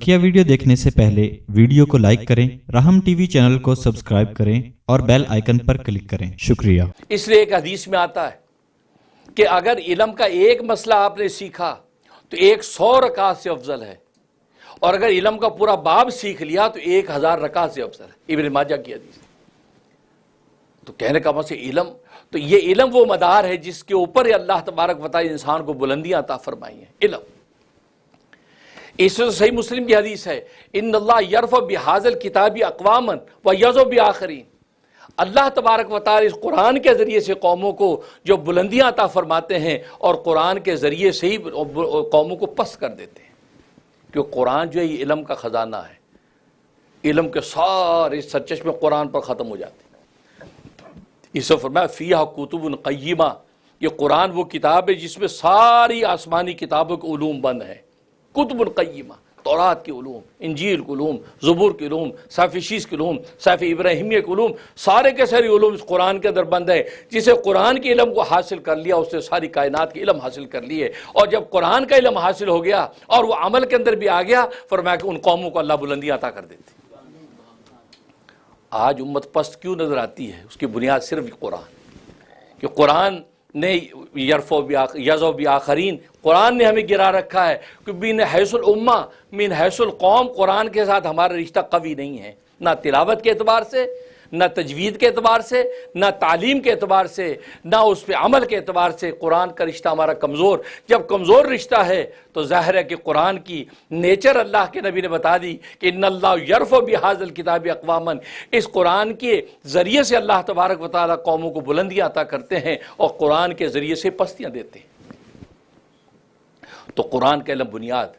बकिया video देखने से पहले वीडियो को लाइक करें, राहम टीवी चैनल को सब्सक्राइब करें और बेल आइकन पर क्लिक करें। शुक्रिया। इसलिए एक हदीस में आता है कि अगर इल्म का एक मसला आपने सीखा तो 100 रकात से अफजल है, और अगर इल्म का पूरा बाब सीख लिया तो 1000 रकात से अफजल है। इब्न माजा की हदीस। तो कहने का मतलब इल्म, तो ये इल्म वो मदार है जिसके ऊपर अल्लाह तबारक व तआला इंसान को बुलंदियां अता फरमाई हैं। इल्म, इससे सही मुस्लिम की हदीस है, इन्नल्लाह यरफ़अ बिहाज़ल किताबी अक़वामन व यज़उ बिआख़रीन। अल्लाह तबारक व तआला इस कुरान के ज़रिए से कौमों को जो बुलंदियां अता फरमाते हैं और कुरान के ज़रिए से ही कौमों को पस्त कर देते हैं, क्योंकि कुरान जो है ये इल्म का ख़जाना है। इल्म के सारे सरचश्मे कुरान पर ख़त्म हो जाते हैं। इसे फरमाया फ़ीहा कुतुबुन क़य्यिमा, ये कुरान वो किताब है जिसमें सारी आसमानी किताबों के उलूम बंद है। कुतुबुन क़य्यिमा, तौरात के उलूम, इंजील के उलूम, ज़बूर के उलूम, साफ़ शीस के उलूम, साफ़ इब्राहिमिया के उलूम, सारे के सारे उलूम इस कुरान के अंदर बंद है। जिसे कुरान के इल्म को हासिल कर लिया उसने सारी कायनात के इल्म हासिल कर लिए, और जब कुरान का इल्म हासिल हो गया और वो अमल के अंदर भी आ गया, फरमाया कि उन कौमों को अल्लाह बुलंदियां अता कर देती। आज उम्मत पस्त क्यों नजर आती है? उसकी बुनियाद सिर्फ कुरान, कि कुरान ने यज़उ बिआख़रीन, कुरान ने हमें गिरा रखा है कि मिन हैसुल उम्मा मिन हैसुल कौम, कुरान के साथ हमारा रिश्ता कवी नहीं है, ना तिलावत के एतबार से, ना तजवीद के एतबार से, ना तालीम के एतबार से, ना उस पर अमल के एतबार से। कुरान का रिश्ता हमारा कमज़ोर। जब कमज़ोर रिश्ता है तो ज़ाहिर है कि कुरान की नेचर अल्लाह के नबी ने बता दी कि इन्नल्लाह यरफ़अ बिहाज़ल किताबि अक़वामन, इस कुरान के ज़रिए से अल्लाह तबारक व तआला कौमों को बुलंदियाँ अता करते हैं और कुरान के ज़रिए से पस्तियाँ देते हैं। तो कुरान का इल्म बुनियाद